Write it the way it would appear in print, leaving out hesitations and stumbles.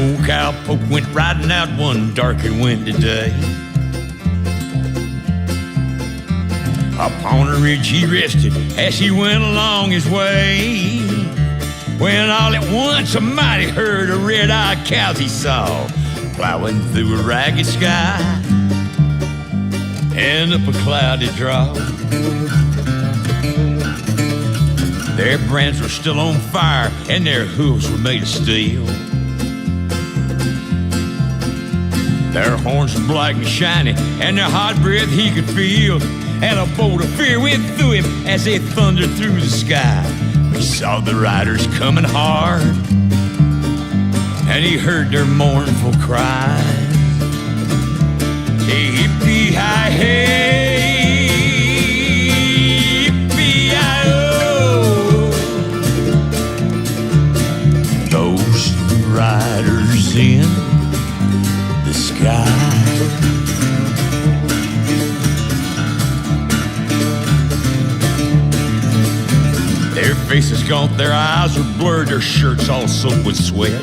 old cowpoke went riding out one dark and windy day. Upon a ridge he rested as he went along his way, when all at once a mighty herd of red-eyed cows he saw plowing through a ragged sky and up a cloudy draw. Their brands were still on fire and their hooves were made of steel. Their horns were black and shiny and their hot breath he could feel, and a bolt of fear went through him as they thundered through the sky. He saw the riders coming hard and he heard their mournful cry. Yippee-hi-hey, yippee-hi-oh. Those riders in the sky. Their faces gaunt, their eyes were blurred, their shirts all soaked with sweat.